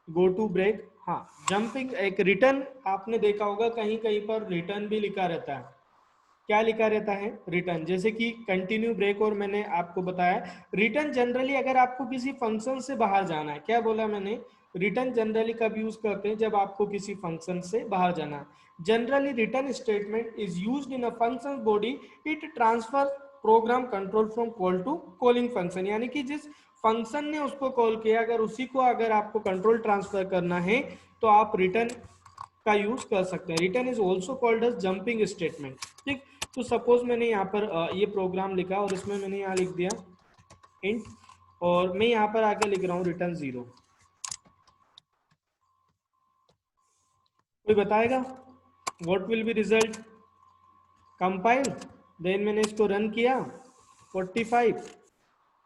गो टू ब्रेक, हाँ, जंपिंग एक रिटर्न, आपने देखा होगा कहीं कहीं पर रिटर्न भी लिखा रहता है। क्या लिखा रहता है? रिटर्न। जैसे कि कंटिन्यू, ब्रेक, और मैंने आपको बताया रिटर्न जनरली अगर आपको किसी फंक्शन से बाहर जाना है, क्या बोला मैंने? रिटर्न जनरली कब यूज करते हैं? जब आपको किसी फंक्शन से बाहर जाना है। Generally return statement is used in a function body, it transfer program control from call to calling function, यानी कि जिस फंक्शन ने उसको कॉल किया अगर उसी को अगर आपको कंट्रोल ट्रांसफर करना है तो आप रिटर्न का यूज कर सकते हैं। Return is also called as jumping statement. ठीक, तो सपोज मैंने यहाँ पर ये प्रोग्राम लिखा और इसमें मैंने यहाँ लिख दिया इंट, और मैं यहाँ पर आके लिख रहा हूँ रिटर्न 0। कोई बताएगा what will be result? Compile, then मैंने इसको रन किया, 45,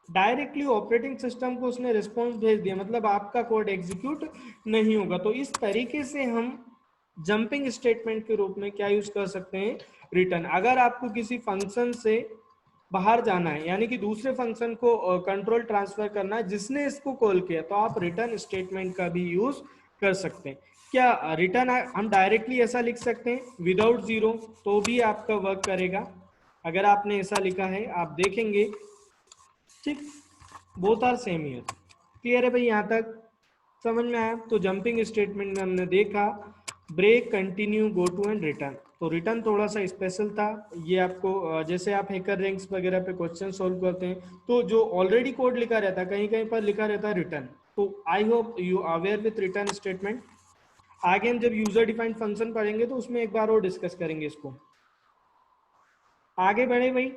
डायरेक्टली ऑपरेटिंग सिस्टम को उसने रिस्पॉन्स भेज दिया, मतलब आपका कोड एग्जीक्यूट नहीं होगा। तो इस तरीके से हम जंपिंग स्टेटमेंट के रूप में क्या यूज कर सकते हैं? रिटर्न। अगर आपको किसी फंक्शन से बाहर जाना है, यानी कि दूसरे फंक्शन को कंट्रोल ट्रांसफर करना है जिसने इसको कॉल किया, तो आप रिटर्न स्टेटमेंट का भी यूज कर सकते हैं। क्या रिटर्न हम डायरेक्टली ऐसा लिख सकते हैं विदाउट जीरो तो भी आपका वर्क करेगा? अगर आपने ऐसा लिखा है आप देखेंगे, ठीक, both are same year. Clear है भाई, यहाँ तक समझ में आया? तो जंपिंग स्टेटमेंट में हमने देखा break, continue, go to and return. तो रिटर्न थोड़ा सा स्पेशल था, ये आपको जैसे आप हैकर रैंक्स वगैरह पे क्वेश्चन सॉल्व करते हैं तो जो ऑलरेडी कोड लिखा रहता है कहीं कहीं पर लिखा रहता है रिटर्न। तो आई hope you aware with return statement. आगे हम जब यूजर डिफाइंड फंक्शन पढ़ेंगे तो उसमें एक बार और डिस्कस करेंगे इसको। आगे बढ़े भाई,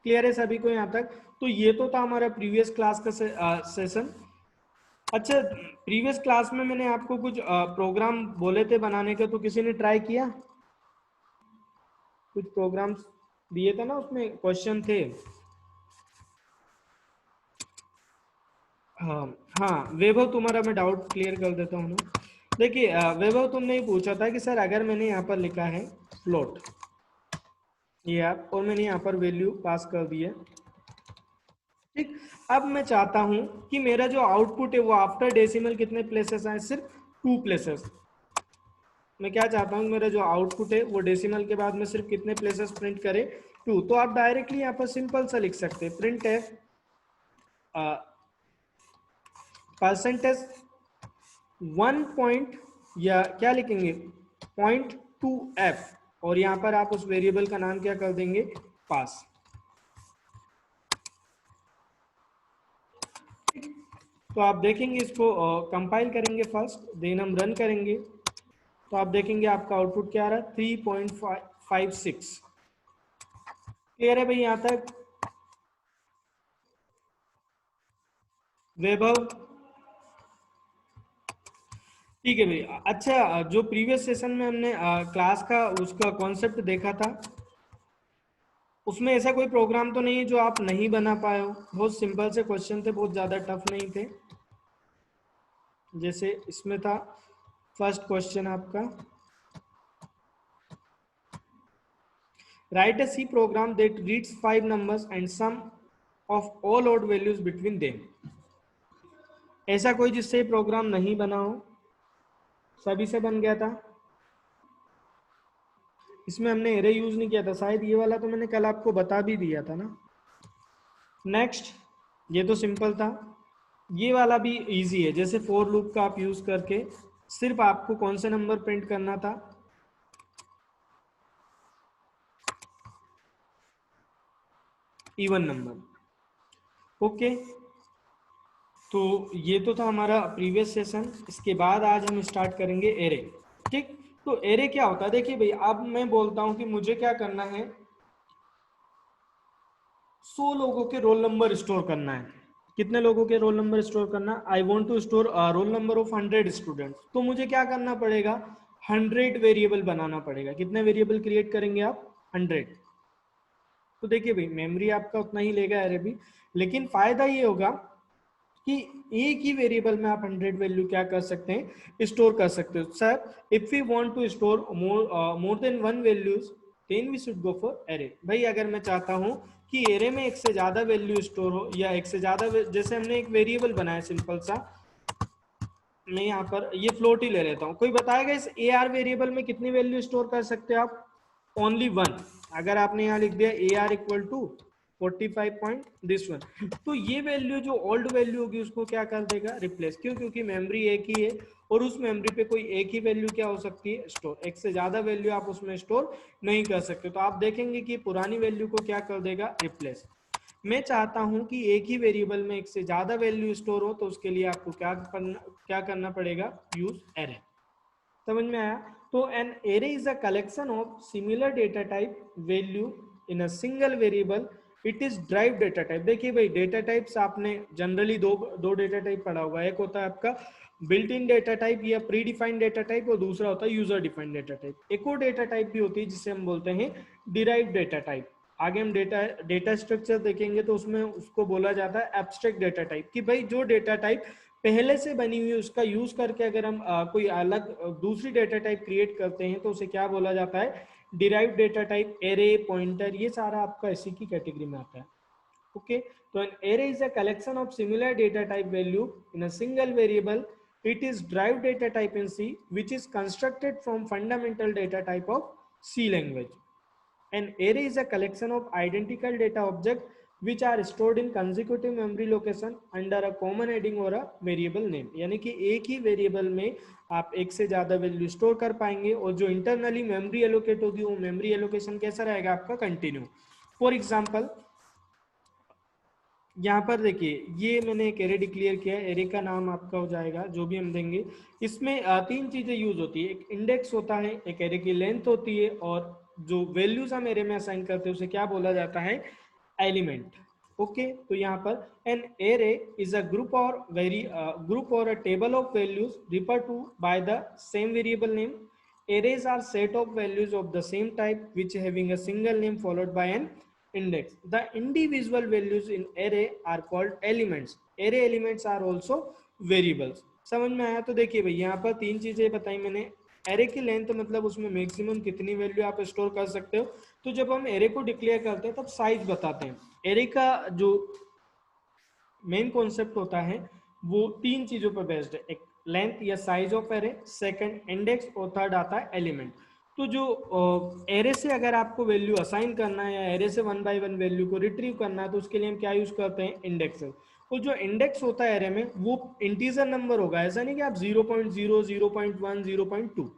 क्लियर है सभी को यहाँ तक? तो ये तो था हमारा प्रीवियस क्लास का सेशन। अच्छा, प्रीवियस क्लास में मैंने आपको कुछ प्रोग्राम बोले थे बनाने के, तो किसी ने ट्राई किया? कुछ प्रोग्राम्स दिए थे ना, उसमें क्वेश्चन थे। हाँ हाँ वैभव, तुम्हारा मैं डाउट क्लियर कर देता हूँ ना। देखिए वैभव, तुमने ये पूछा था कि सर अगर मैंने यहाँ पर लिखा है फ्लोट, ये आप, और मैंने यहाँ पर वैल्यू पास कर दी है, ठीक। अब मैं चाहता हूं कि मेरा जो आउटपुट है वो आफ्टर डेसिमल कितने प्लेसेस आए? सिर्फ 2 प्लेसेस। मैं क्या चाहता हूं, मेरा जो आउटपुट है वो डेसिमल के बाद में सिर्फ कितने प्लेसेस प्रिंट करे? 2। तो आप डायरेक्टली यहाँ पर सिंपल सा लिख सकते हैं, प्रिंट है परसेंटेज 1 पॉइंट, या क्या लिखेंगे 0.2f, और यहाँ पर आप उस वेरिएबल का नाम क्या कर देंगे? पास। तो आप देखेंगे इसको कंपाइल करेंगे फर्स्ट, देन हम रन करेंगे, तो आप देखेंगे आपका आउटपुट क्या आ रहा है? 3.56। क्लियर है भाई यहाँ तक? वैभव, ठीक है भाई। अच्छा, जो प्रीवियस सेशन में हमने क्लास का उसका कॉन्सेप्ट देखा था, उसमें ऐसा कोई प्रोग्राम तो नहीं है जो आप नहीं बना पाए हो? बहुत सिंपल से क्वेश्चन थे, बहुत ज्यादा टफ नहीं थे। जैसे इसमें था फर्स्ट क्वेश्चन आपका, right a C program that reads 5 numbers and sum of all odd values between them। ऐसा कोई जिससे प्रोग्राम नहीं बना हो? सभी से बन गया था। इसमें हमने एरे यूज नहीं किया था शायद, ये वाला तो मैंने कल आपको बता भी दिया था ना। नेक्स्ट, ये तो सिंपल था। ये वाला भी इजी है, जैसे फॉर लूप का आप यूज करके सिर्फ आपको कौन से नंबर प्रिंट करना था? Even number. ओके, तो ये तो था हमारा प्रीवियस सेशन। इसके बाद आज हम स्टार्ट करेंगे एरे, ठीक। तो एरे क्या होता है? देखिए भाई, अब मैं बोलता हूं कि मुझे क्या करना है, 100 लोगों के रोल नंबर स्टोर करना है। कितने लोगों के रोल नंबर स्टोर करना? I want to store roll number of 100 students. तो मुझे क्या करना पड़ेगा? 100 वेरिएबल बनाना पड़ेगा। कितने वेरिएबल क्रिएट करेंगे आप? 100। तो देखिए भाई, मेमोरी आपका उतना ही लेगा एरे भी, लेकिन फायदा ये होगा कि एक ही वेरिएबल में आप 100 वैल्यू क्या कर सकते हैं? स्टोर कर सकते हो। Sir if we want to store more then 1 values then we should go for array. भाई अगर मैं चाहता हूं कि एरे में एक से ज्यादा वैल्यू स्टोर हो, या एक से ज्यादा, जैसे हमने एक वेरिएबल बनाया सिंपल सा, मैं यहाँ पर ये फ्लोट ही ले लेता हूँ। कोई बताएगा इस ए आर वेरिएबल में कितनी वैल्यू स्टोर कर सकते हो आप? ओनली 1। अगर आपने यहाँ लिख दिया A R equal to 45 point this one, तो ये वैल्यू जो ओल्ड वैल्यू होगी उसको क्या कर देगा? रिप्लेस। क्यों? क्योंकि मेमोरी एक ही है, और उस मेमोरी पे कोई एक ही वैल्यू क्या हो सकती है? स्टोर। एक से ज्यादा वैल्यू आप उसमें स्टोर नहीं कर सकते। तो आप देखेंगे कि पुरानी वैल्यू को क्या कर देगा? रिप्लेस। मैं चाहता हूं कि एक ही वेरिएबल में एक से ज्यादा वैल्यू स्टोर हो, तो उसके लिए आपको क्या करना पड़ेगा? Use array. समझ में आया? तो an array is a collection of similar data type value in a single variable. It is drive data type. देखिए भाई, डेटा टाइप्स आपने जनरली दो डेटा टाइप पढ़ा होगा। एक होता है आपका बिल्ट इन डेटा टाइप या प्री डिफाइंड डेटा टाइप, और दूसरा होता है यूजर डिफाइंड डेटा टाइप। एक और डेटा टाइप भी होती है जिसे हम बोलते हैं डिराइव डेटा टाइप। आगे हम डेटा स्ट्रक्चर देखेंगे तो उसमें उसको बोला जाता है एब्स्ट्रैक्ट डेटा टाइप, कि भाई जो डेटा टाइप पहले से बनी हुई उसका यूज करके अगर हम कोई अलग दूसरी डेटा टाइप क्रिएट करते हैं तो उसे क्या बोला जाता है? Derive data type. Array, pointer, ये सारा आपका इसी की कैटेगरी में आता है। ओके, तो an array is a collection of similar data type value in a single variable. It is drive data type in C which is constructed from fundamental data type of C language. An array is a collection of identical data objects which are stored in consecutive memory location under a common heading or a variable name. यानी कि एक ही variable में आप एक से ज्यादा value store कर पाएंगे और जो इंटरनली मेमोरी एलोकेट होगी वो मेमोरी एलोकेशन कैसा रहेगा आपका, कंटिन्यू. फॉर एग्जाम्पल यहाँ पर देखिए ये मैंने एक एरे डिक्लेयर किया है. एरे का नाम आपका हो जाएगा जो भी हम देंगे. इसमें तीन चीजें यूज होती है. एक इंडेक्स होता है, एक एरे की लेंथ होती है, और जो वैल्यूज हम एरे में असाइन करते हैं उसे क्या बोला जाता है, एलिमेंट. ओके, तो यहाँ पर an array is a group और ग्रुप और a table of values refer to by the same variable name. Arrays are set of values of the same type which having a single name followed by an index. The individual values in array are called elements. Array elements are also variables. समझ में आया? तो देखिए भाई यहाँ पर तीन चीजें बताई मैंने. एरे की लेंथ मतलब उसमें मैक्सिमम कितनी वैल्यू आप स्टोर कर सकते हो. तो जब हम एरे को डिक्लेयर करते हैं तब साइज बताते हैं. एरे का जो मेन कॉन्सेप्ट होता है वो तीन चीजों पर बेस्ड है. एक लेंथ या size of array, second index, और थर्ड आता है एलिमेंट. तो जो एरे से अगर आपको वैल्यू असाइन करना है या एरे से वन बाय वन वैल्यू को रिट्रीव करना है तो उसके लिए हम क्या यूज करते हैं, इंडेक्सेस. और जो इंडेक्स होता है एरे में वो इंटीजर नंबर होगा. ऐसा नहीं कि आप 0.0, 0.1, 0.2.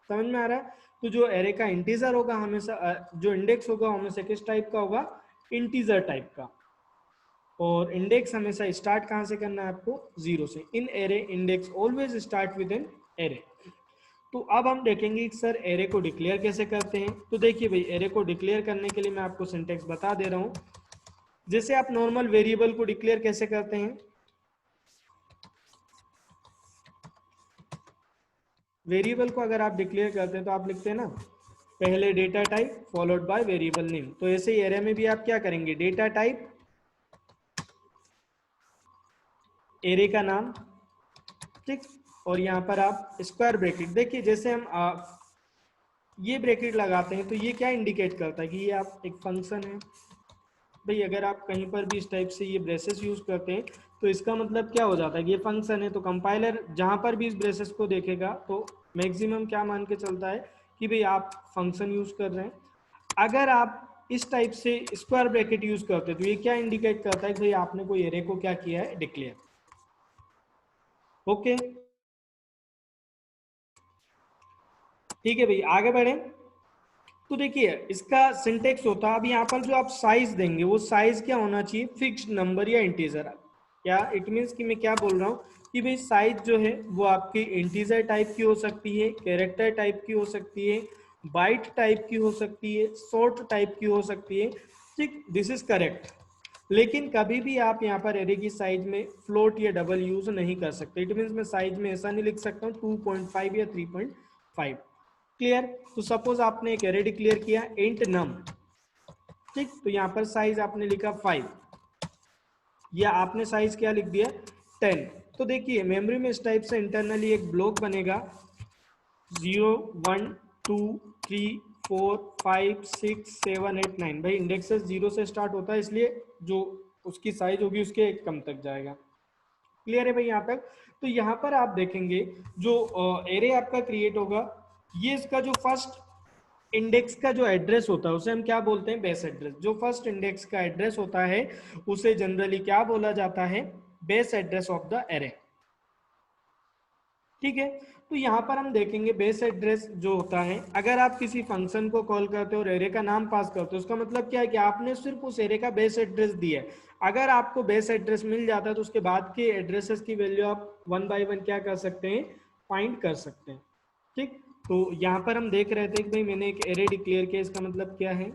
समझ में आ रहा है? तो जो एरे का इंटीजर होगा हमेशा, जो इंडेक्स होगा हमेशा किस टाइप का होगा, इंटीजर टाइप का. और इंडेक्स हमेशा स्टार्ट कहां से करना है आपको, जीरो से. इन array index always start with an array. तो अब हम देखेंगे कि सर एरे को डिक्लेयर कैसे करते हैं. तो देखिए भाई एरे को डिक्लेयर करने के लिए मैं आपको सिंटेक्स बता दे रहा हूं. जैसे आप नॉर्मल वेरिएबल को डिक्लेयर कैसे करते हैं, वेरिएबल को अगर आप डिक्लेयर करते हैं तो आप लिखते हैं ना पहले data type followed by variable name. तो ऐसे ही एरे में भी आप क्या करेंगे, डेटा टाइप, एरे का नाम, ठीक, और यहाँ पर आप स्क्वायर ब्रैकेट. देखिए जैसे हम ये ब्रैकेट लगाते हैं तो ये क्या इंडिकेट करता है कि ये आप एक फंक्शन है. भाई अगर आप कहीं पर भी इस टाइप से ये ब्रेसेस यूज करते हैं तो इसका मतलब क्या हो जाता है कि ये फंक्शन है. तो कंपाइलर जहां पर भी इस ब्रेसेस को देखेगा तो मैक्सिमम क्या मान के चलता है कि भाई आप फंक्शन यूज कर रहे हैं. अगर आप इस टाइप से स्क्वायर ब्रैकेट यूज करते हैं तो ये क्या इंडिकेट करता है कि भाई आपने कोई एरे को क्या किया है, डिक्लेयर. ओके, ठीक है भाई आगे बढ़े. तो देखिए इसका सिंटेक्स होता है, अब यहाँ पर जो आप साइज देंगे वो साइज क्या होना चाहिए, फिक्स्ड नंबर या इंटीजर. क्या इट मीन्स कि मैं क्या बोल रहा हूँ कि भाई साइज जो है वो आपकी इंटीजर टाइप की हो सकती है, कैरेक्टर टाइप की हो सकती है, बाइट टाइप की हो सकती है, शॉर्ट टाइप की हो सकती है. ठीक, दिस इज करेक्ट. लेकिन कभी भी आप यहाँ पर एरे की साइज में फ्लोट या डबल यूज नहीं कर सकते. इट मीन्स मैं साइज में ऐसा नहीं लिख सकता हूँ 2.5 या 3.5. क्लियर. तो सपोज आपने एक एरे डिक्लेयर किया इंट नम, ठीक, तो यहाँ पर साइज आपने लिखा 5 या आपने साइज क्या लिख दिया 10. तो देखिए मेमोरी में इस टाइप से इंटरनली एक ब्लॉक बनेगा 0, 1, 2, 3, 4, 5, 6, 7, 8, 9. भाई इंडेक्सेस 0 से स्टार्ट होता है इसलिए जो उसकी साइज होगी उसके एक कम तक जाएगा. क्लियर है भाई यहाँ तक. तो यहाँ पर आप देखेंगे जो एरे आपका क्रिएट होगा, ये इसका जो फर्स्ट इंडेक्स का जो एड्रेस होता है उसे हम क्या बोलते हैं, बेस एड्रेस. जो फर्स्ट इंडेक्स का एड्रेस होता है उसे जनरली क्या बोला जाता है, base address of the array. ठीक है. तो यहाँ पर हम देखेंगे बेस एड्रेस जो होता है, अगर आप किसी फंक्शन को कॉल करते हो और एरे का नाम पास करते हो उसका मतलब क्या है कि आपने सिर्फ उस एरे का बेस एड्रेस दिया है. अगर आपको बेस एड्रेस मिल जाता है तो उसके बाद के एड्रेसेस की वैल्यू आप वन बाय वन क्या कर सकते हैं, फाइंड कर सकते हैं. ठीक. तो यहाँ पर हम देख रहे थे कि भाई मैंने एक एरे डिक्लेयर किया, इसका मतलब क्या है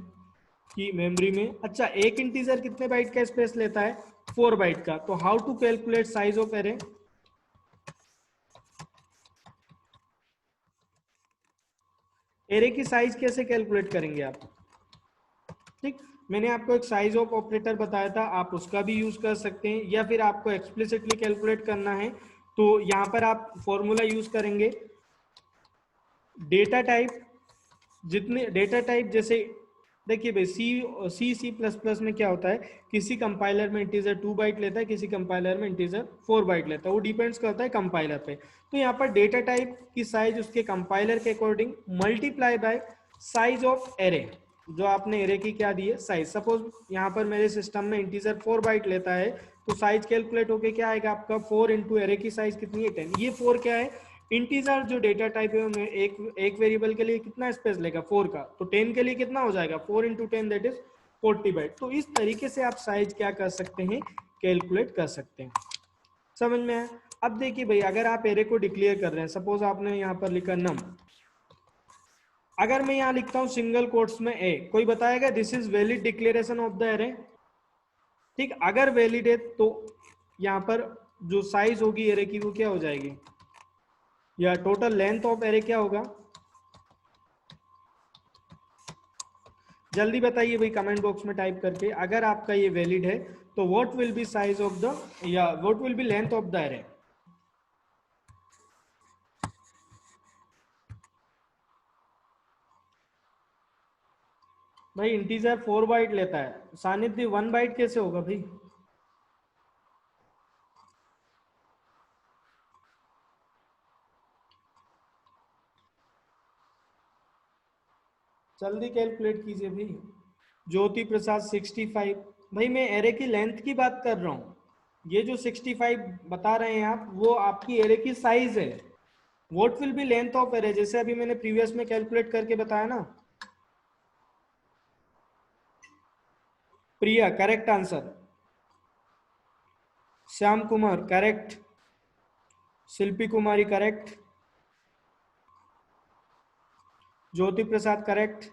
कि मेमोरी में, अच्छा एक इंटीजर कितने बाइट का स्पेस लेता है, 4 बाइट का. तो how to calculate size of array, array की साइज कैसे कैलकुलेट करेंगे आप. ठीक, मैंने आपको एक साइज ऑफ ऑपरेटर बताया था, आप उसका भी यूज कर सकते हैं, या फिर आपको एक्सप्लिसिटली कैलकुलेट करना है तो यहाँ पर आप फॉर्मूला यूज करेंगे डेटा टाइप. जितने डेटा टाइप जैसे देखिए भाई सी प्लस प्लस में क्या होता है, किसी कंपाइलर में इंटीजर 2 बाइट लेता है, किसी कंपाइलर में इंटीजर 4 बाइट लेता है, वो डिपेंड्स करता है कंपाइलर पे. तो यहाँ पर डेटा टाइप की साइज उसके कंपाइलर के according multiply by size of array. जो आपने एरे की क्या दी है साइज। सपोज यहाँ पर मेरे सिस्टम में इंटीजर 4 बाइट लेता है, तो साइज कैलकुलेट होके क्या आएगा आपका 4 इंटू एरे की साइज कितनी है 10। ये 4 क्या है, इंटीजर जो डेटा टाइप है उनमें एक वेरिएबल के लिए कितना स्पेस लेगा 4 का, तो 10 के लिए कितना हो जाएगा 4 इंटू 10 दैट इज 40 बाइट। तो इस तरीके से आप साइज क्या कर सकते हैं, कैलकुलेट कर सकते हैं। समझ में आया। अब देखिए भाई, अगर आप एरे को डिक्लेयर कर रहे हैं, सपोज आपने यहाँ पर लिखा नम, अगर मैं यहाँ लिखता हूँ सिंगल कोट्स में ए, कोई बताएगा this is valid declaration of the array. ठीक, अगर वैलिड है तो यहाँ पर जो साइज होगी एरे की वो क्या हो जाएगी, या टोटल लेंथ ऑफ एरे क्या होगा, जल्दी बताइए भाई कमेंट बॉक्स में टाइप करके। अगर आपका ये वैलिड है तो what will be size of the, या what will be length of the array. भाई इंटीजर 4 बाइट लेता है, सानिध्य 1 बाइट कैसे होगा भाई। जल्दी कैलकुलेट कीजिए भाई। ज्योति प्रसाद 65। भाई मैं एरे की लेंथ की बात कर रहा हूँ, ये जो 65 बता रहे हैं आप वो आपकी एरे की साइज है। What will be length of array, जैसे अभी मैंने प्रीवियस में कैलकुलेट करके बताया ना। Priya correct answer, Shyam Kumar correct, Shilpi Kumari correct, Jyoti Prasad correct,